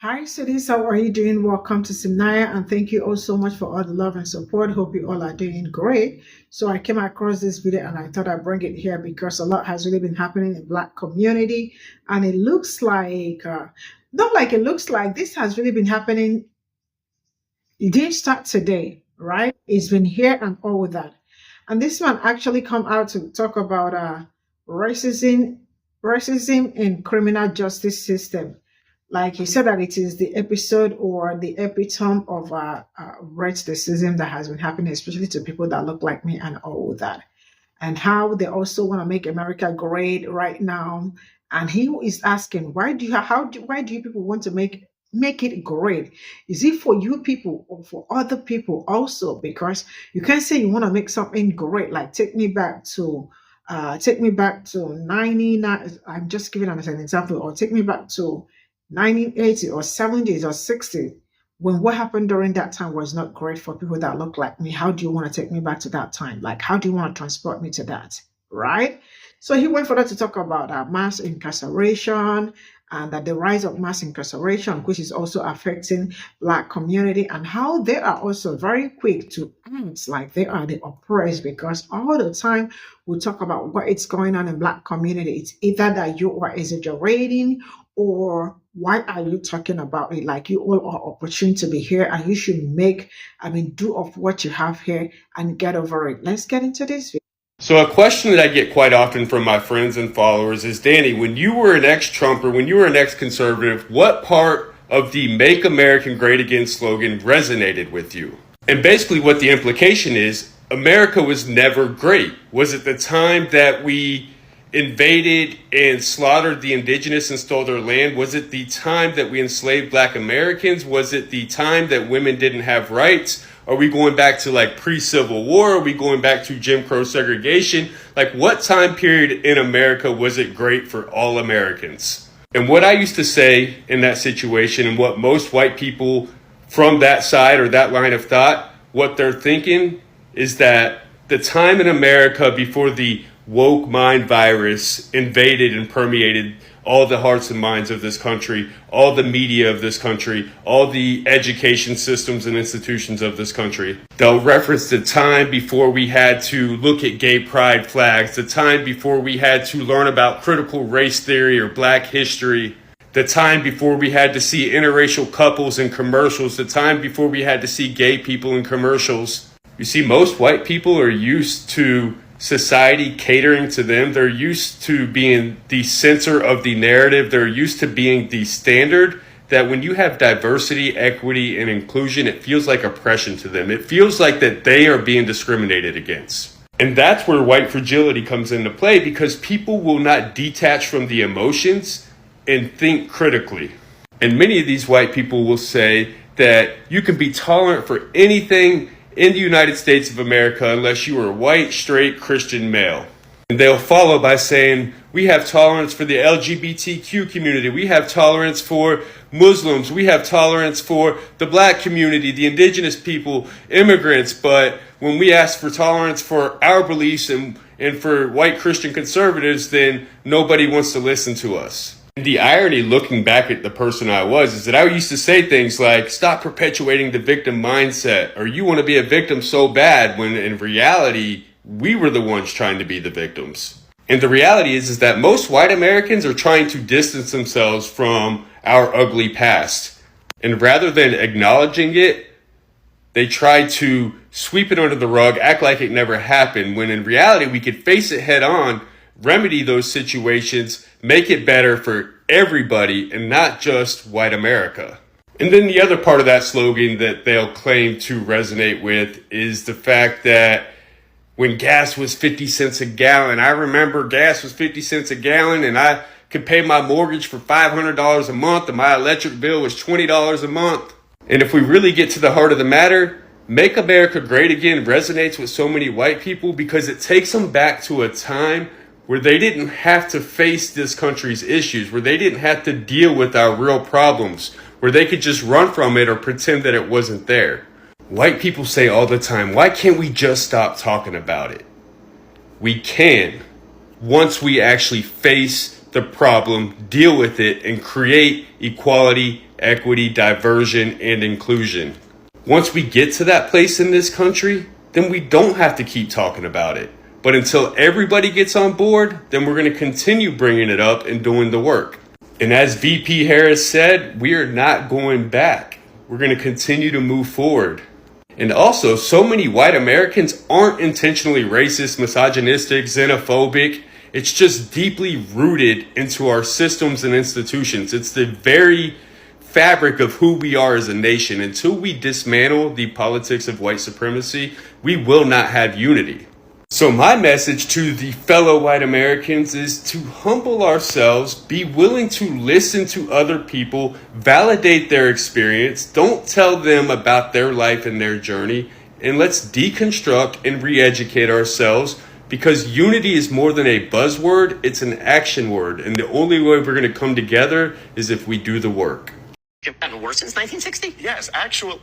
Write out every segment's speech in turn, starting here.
Hi, cities. How are you doing? Welcome to cimnanya, and thank you all so much for all the love and support. Hope you all are doing great. So I came across this video and I thought I'd bring it here because a lot has really been happening in Black community, and it looks like, not like it looks like this has really been happening. It didn't start today, right? It's been here and all that. And this one actually come out to talk about racism, racism in criminal justice system. Like he said that it is the episode or the epitome of racism that has been happening, especially to people that look like me and all that, and how they also want to make America great right now. And he is asking, why do you people want to make it great? Is it for you people or for other people also? Because you can't say you want to make something great, like take me back to 99. I'm just giving as an example, or take me back to 1980 or 70s or 60s, when what happened during that time was not great for people that look like me. How do you want to take me back to that time? Like, how do you want to transport me to that? Right? So he went further to talk about mass incarceration, and that the rise of mass incarceration, which is also affecting Black community, and how they are also very quick to act like they are the oppressed, because all the time we talk about what is going on in Black community, it's either that you are exaggerating, or why are you talking about it? Like, you all are opportune to be here, and you should do of what you have here and get over it. Let's get into this. So a question that I get quite often from my friends and followers is, Danny, when you were an ex-Trumper, when you were an ex-conservative, what part of the Make America Great Again slogan resonated with you? And basically what the implication is, America was never great. Was it the time that we invaded and slaughtered the indigenous and stole their land? Was it the time that we enslaved Black Americans? Was it the time that women didn't have rights? Are we going back to like pre-Civil War? Are we going back to Jim Crow segregation? Like, what time period in America was it great for all Americans? And what I used to say in that situation, and what most white people from that side or that line of thought, what they're thinking is that the time in America before the woke mind virus invaded and permeated all the hearts and minds of this country, all the media of this country, all the education systems and institutions of this country. They'll reference the time before we had to look at gay pride flags, the time before we had to learn about critical race theory or Black history, the time before we had to see interracial couples in commercials, the time before we had to see gay people in commercials. You see, most white people are used to society catering to them. They're used to being the center of the narrative. They're used to being the standard, that when you have diversity, equity, and inclusion, it feels like oppression to them. It feels like that they are being discriminated against. And that's where white fragility comes into play, because people will not detach from the emotions and think critically. And many of these white people will say that you can be tolerant for anything in the United States of America unless you are a white, straight, Christian male. And they'll follow by saying, we have tolerance for the LGBTQ community. We have tolerance for Muslims. We have tolerance for the Black community, the indigenous people, immigrants. But when we ask for tolerance for our beliefs and for white Christian conservatives, then nobody wants to listen to us. And the irony, looking back at the person I was, is that I used to say things like, stop perpetuating the victim mindset, or you want to be a victim so bad, when in reality, we were the ones trying to be the victims. And the reality is that most white Americans are trying to distance themselves from our ugly past. And rather than acknowledging it, they try to sweep it under the rug, act like it never happened, when in reality, we could face it head on, remedy those situations, make it better for everybody and not just white America. And then the other part of that slogan that they'll claim to resonate with is the fact that when gas was 50 cents a gallon, I remember gas was 50 cents a gallon and I could pay my mortgage for $500 a month and my electric bill was $20 a month. And if we really get to the heart of the matter, Make America Great Again resonates with so many white people because it takes them back to a time where they didn't have to face this country's issues, where they didn't have to deal with our real problems, where they could just run from it or pretend that it wasn't there. White people say all the time, why can't we just stop talking about it? We can, once we actually face the problem, deal with it, and create equality, equity, diversion, and inclusion. Once we get to that place in this country, then we don't have to keep talking about it. But until everybody gets on board, then we're going to continue bringing it up and doing the work. And as VP Harris said, we are not going back. We're going to continue to move forward. And also, so many white Americans aren't intentionally racist, misogynistic, xenophobic. It's just deeply rooted into our systems and institutions. It's the very fabric of who we are as a nation. Until we dismantle the politics of white supremacy, we will not have unity. So my message to the fellow white Americans is to humble ourselves, be willing to listen to other people, validate their experience, don't tell them about their life and their journey, and let's deconstruct and re-educate ourselves, because unity is more than a buzzword, it's an action word, and the only way we're going to come together is if we do the work. Jim Crow gotten worse since 1960? Yes, actually.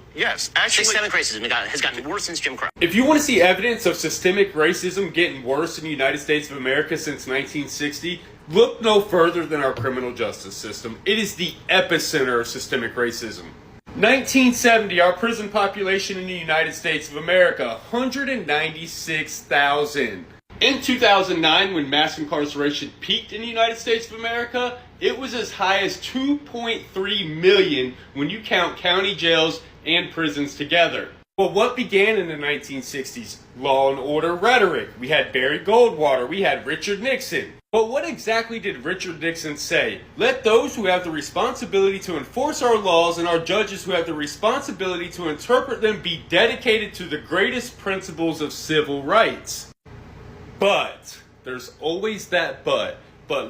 Systemic racism has gotten worse since Jim Crow. If you want to see evidence of systemic racism getting worse in the United States of America since 1960, look no further than our criminal justice system. It is the epicenter of systemic racism. 1970, our prison population in the United States of America, 196,000. In 2009, when mass incarceration peaked in the United States of America, it was as high as 2.3 million when you count county jails and prisons together. Well, what began in the 1960s? Law and order rhetoric. We had Barry Goldwater. We had Richard Nixon. But what exactly did Richard Nixon say? Let those who have the responsibility to enforce our laws and our judges who have the responsibility to interpret them be dedicated to the greatest principles of civil rights. But, there's always that but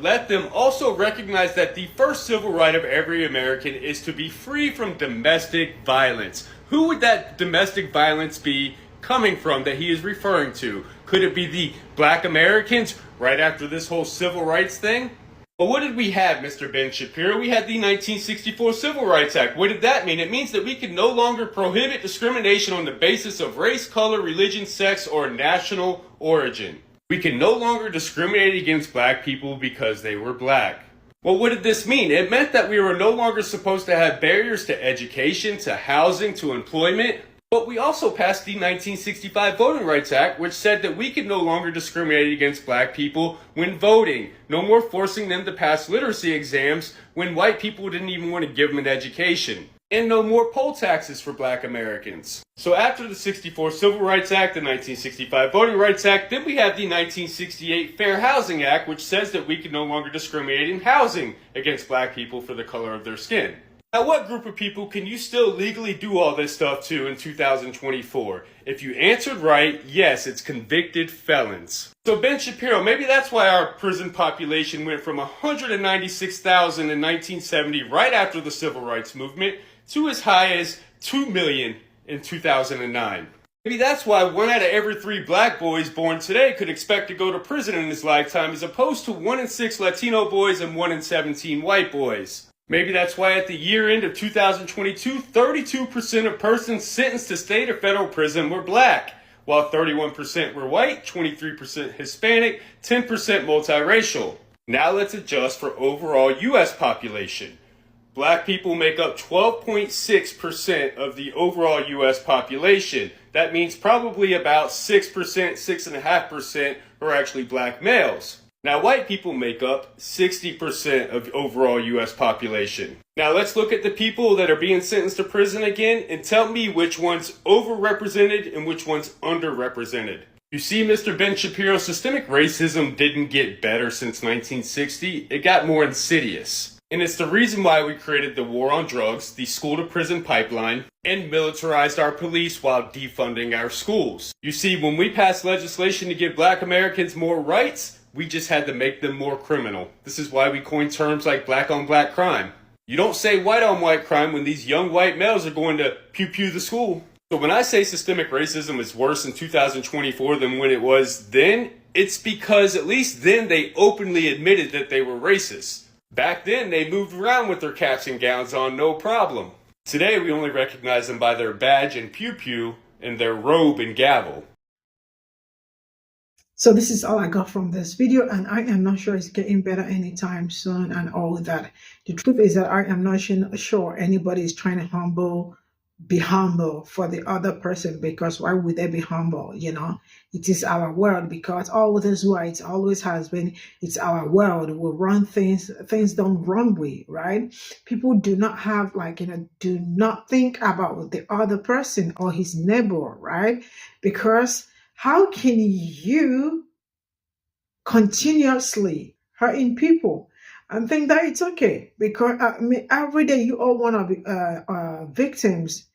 let them also recognize that the first civil right of every American is to be free from domestic violence. Who would that domestic violence be coming from that he is referring to? Could it be the black Americans right after this whole civil rights thing? Well, what did we have, Mr. Ben Shapiro? We had the 1964 Civil Rights Act. What did that mean? It means that we can no longer prohibit discrimination on the basis of race, color, religion, sex, or national origin. We can no longer discriminate against black people because they were black. Well, what did this mean? It meant that we were no longer supposed to have barriers to education, to housing, to employment. But we also passed the 1965 Voting Rights Act, which said that we could no longer discriminate against black people when voting. No more forcing them to pass literacy exams when white people didn't even want to give them an education. And no more poll taxes for black Americans. So after the 64 Civil Rights Act, the 1965 Voting Rights Act, then we have the 1968 Fair Housing Act, which says that we can no longer discriminate in housing against black people for the color of their skin. Now, what group of people can you still legally do all this stuff to in 2024? If you answered right, yes, it's convicted felons. So Ben Shapiro, maybe that's why our prison population went from 196,000 in 1970, right after the Civil Rights Movement, to as high as 2 million in 2009. Maybe that's why 1 out of every 3 black boys born today could expect to go to prison in his lifetime, as opposed to 1 in 6 Latino boys and 1 in 17 white boys. Maybe that's why at the year end of 2022, 32% of persons sentenced to state or federal prison were black, while 31% were white, 23% Hispanic, 10% multiracial. Now let's adjust for overall U.S. population. Black people make up 12.6% of the overall U.S. population. That means probably about 6%, 6.5% are actually black males. Now, white people make up 60% of the overall U.S. population. Now, let's look at the people that are being sentenced to prison again and tell me which one's overrepresented and which one's underrepresented. You see, Mr. Ben Shapiro, systemic racism didn't get better since 1960. It got more insidious. And it's the reason why we created the war on drugs, the school-to-prison pipeline, and militarized our police while defunding our schools. You see, when we passed legislation to give black Americans more rights, we just had to make them more criminal. This is why we coined terms like black-on-black crime. You don't say white-on-white crime when these young white males are going to pew-pew the school. So when I say systemic racism is worse in 2024 than when it was then, it's because at least then they openly admitted that they were racist. Back then, they moved around with their caps and gowns on, no problem. Today, we only recognize them by their badge and pew-pew and their robe and gavel. So this is all I got from this video, and I am not sure it's getting better anytime soon and all that. The truth is that I am not sure anybody is trying to be humble for the other person, because why would they be humble? It is our world, because all this why it always has been, it's our world. We run things don't run way, right? People do not have do not think about the other person or his neighbor, right? Because how can you continuously hurting people and think that it's okay? Because every day you all want to be victims.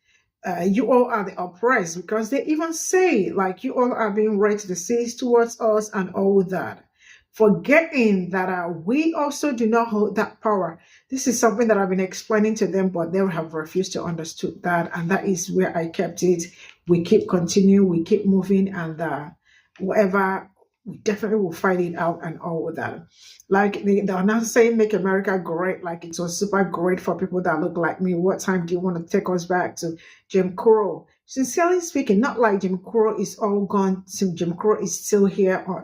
You all are the oppressed, because they even say you all are being raised to cease towards us and all that, forgetting that we also do not hold that power. This is something that I've been explaining to them, but they have refused to understand that, and that is where I kept it. We keep continuing, we keep moving, and whatever, we definitely will fight it out and all of that. They're not saying make America great, like it was super great for people that look like me. What time do you want to take us back to Jim Crow? Sincerely speaking, not like Jim Crow is all gone. Jim Crow is still here, or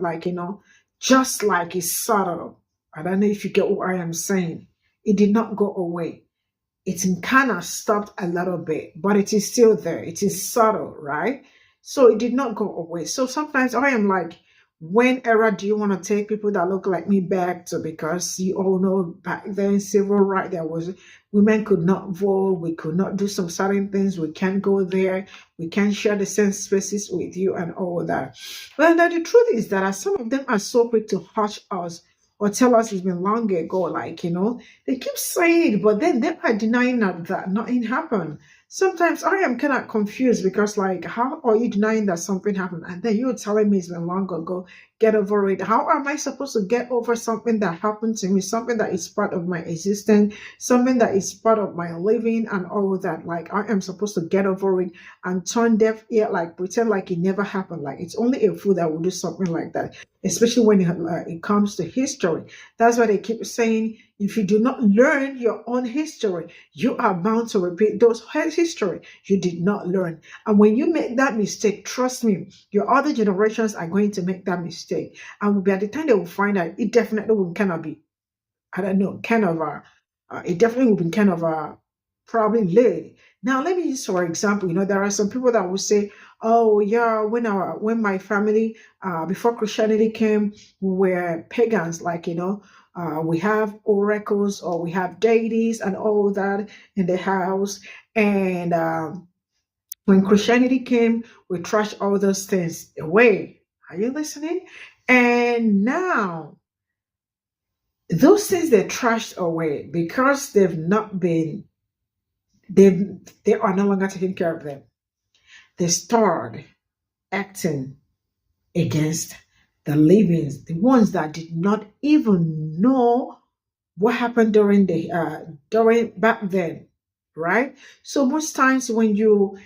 just like it's subtle. I don't know if you get what I am saying. It did not go away. It's kind of stopped a little bit, but it is still there. It is subtle, right? So it did not go away. So sometimes I am like, when era do you want to take people that look like me back to? Because you all know back then, civil right, there was, women could not vote, we could not do some certain things, we can't go there, we can't share the same spaces with you and all that. Well, now the truth is that some of them are so quick to hush us or tell us it's been long ago, they keep saying it, but then they are denying that nothing happened. Sometimes I am kind of confused, because how are you denying that something happened? And then you're telling me it's been long ago, get over it. How am I supposed to get over something that happened to me, something that is part of my existence, something that is part of my living and all of that? I am supposed to get over it and turn deaf ear, pretend like it never happened. It's only a fool that will do something like that, especially when it comes to history. That's why they keep saying, if you do not learn your own history, you are bound to repeat those history you did not learn. And when you make that mistake, trust me, your other generations are going to make that mistake. And by the time they will find out, it definitely will kind of be, I don't know, it definitely will be kind of probably late. Now, let me use for example, there are some people that will say, oh yeah, when my family, before Christianity came, we were pagans, we have oracles or we have deities and all that in the house. And when Christianity came, we trashed all those things away. Are you listening? And now, those things they trashed away because they've not been, they are no longer taking care of them. They started acting against the livings, the ones that did not even know what happened during back then, right? So most times when you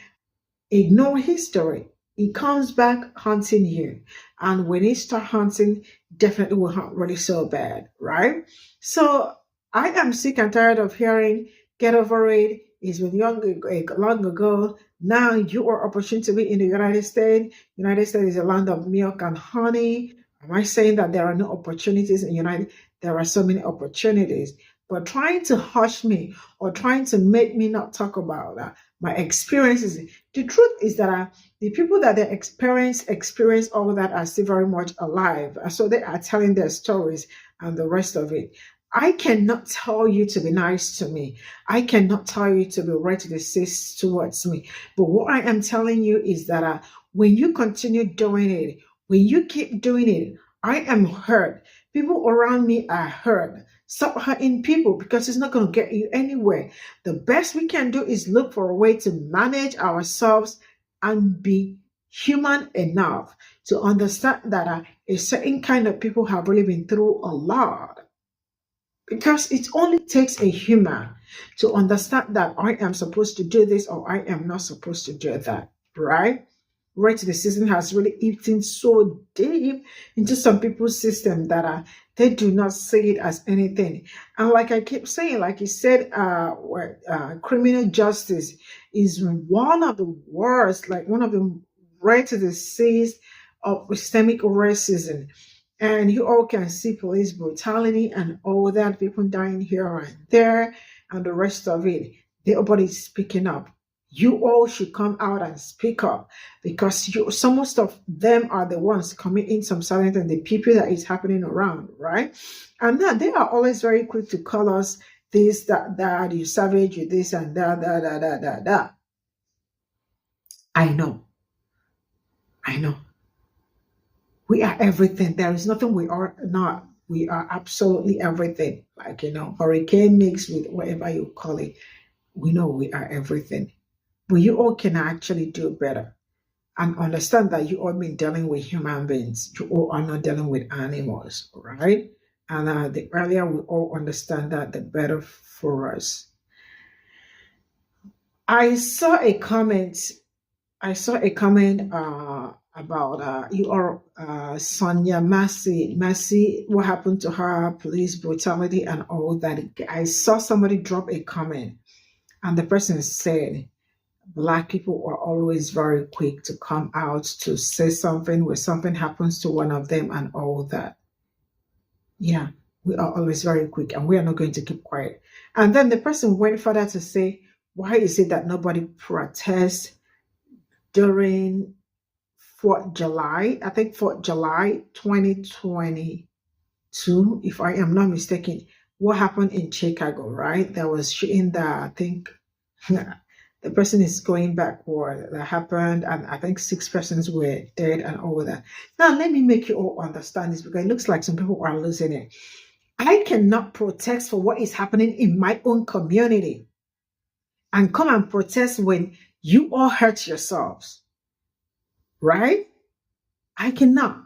ignore history, it comes back hunting you, and when it start hunting, definitely will hunt really so bad, right? So I am sick and tired of hearing get over it. It's been long ago. Now you are opportunity to be in the United States. United States is a land of milk and honey. Am I saying that there are no opportunities in United? There are so many opportunities. But trying to hush me or trying to make me not talk about my experiences. The truth is that the people that they experience all that are still very much alive. So they are telling their stories and the rest of it. I cannot tell you to be nice to me. I cannot tell you to be right to desist towards me. But what I am telling you is that when you continue doing it, when you keep doing it, I am hurt. People around me are hurt. Stop hurting people, because it's not going to get you anywhere. The best we can do is look for a way to manage ourselves and be human enough to understand that a certain kind of people have really been through a lot. Because it only takes a human to understand that I am supposed to do this or I am not supposed to do that, right? Right, the season has really eaten so deep into some people's system that they do not see it as anything. And like I keep saying, like you said, criminal justice is one of the worst, like one of the right to the seas of systemic racism. And you all can see police brutality and all that, people dying here and there, and the rest of it. Nobody's speaking up. You all should come out and speak up, because some most of them are the ones committing some silent and the people that is happening around, right? And that they are always very quick to call us this, that, you savage, you this and that. I know. We are everything. There is nothing we are not. We are absolutely everything. Like, hurricane mix with whatever you call it. We know we are everything. But you all can actually do better and understand that you all been dealing with human beings. You all are not dealing with animals, right? And the earlier we all understand that, the better for us. I saw a comment about your Sonia Massey, what happened to her, police brutality and all that. I saw somebody drop a comment, and the person said, Black people are always very quick to come out to say something when something happens to one of them and all that. Yeah, we are always very quick, and we are not going to keep quiet. And then the person went further to say, why is it that nobody protests during 4th July, I think 4th July 2022, if I am not mistaken, what happened in Chicago, right? There was shooting that, I think, the person is going backward, that happened, and I think 6 persons were dead and all that. Now, let me make you all understand this, because it looks like some people are losing it. I cannot protest for what is happening in my own community and come and protest when you all hurt yourselves. Right? I cannot.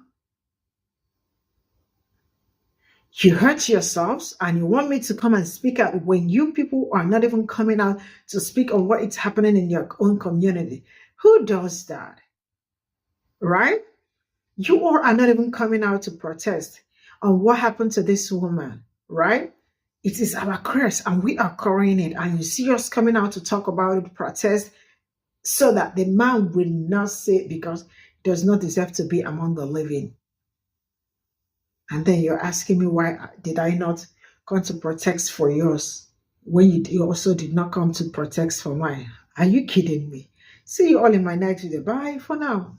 You hurt yourselves and you want me to come and speak out when you people are not even coming out to speak on what is happening in your own community. Who does that? Right? You all are not even coming out to protest on what happened to this woman. Right? It is our curse and we are covering it. And you see us coming out to talk about it, protest, so that the man will not say it, because he does not deserve to be among the living. And then you're asking me, why did I not come to protect for yours when you also did not come to protect for mine? Are you kidding me? See you all in my next video. Bye for now.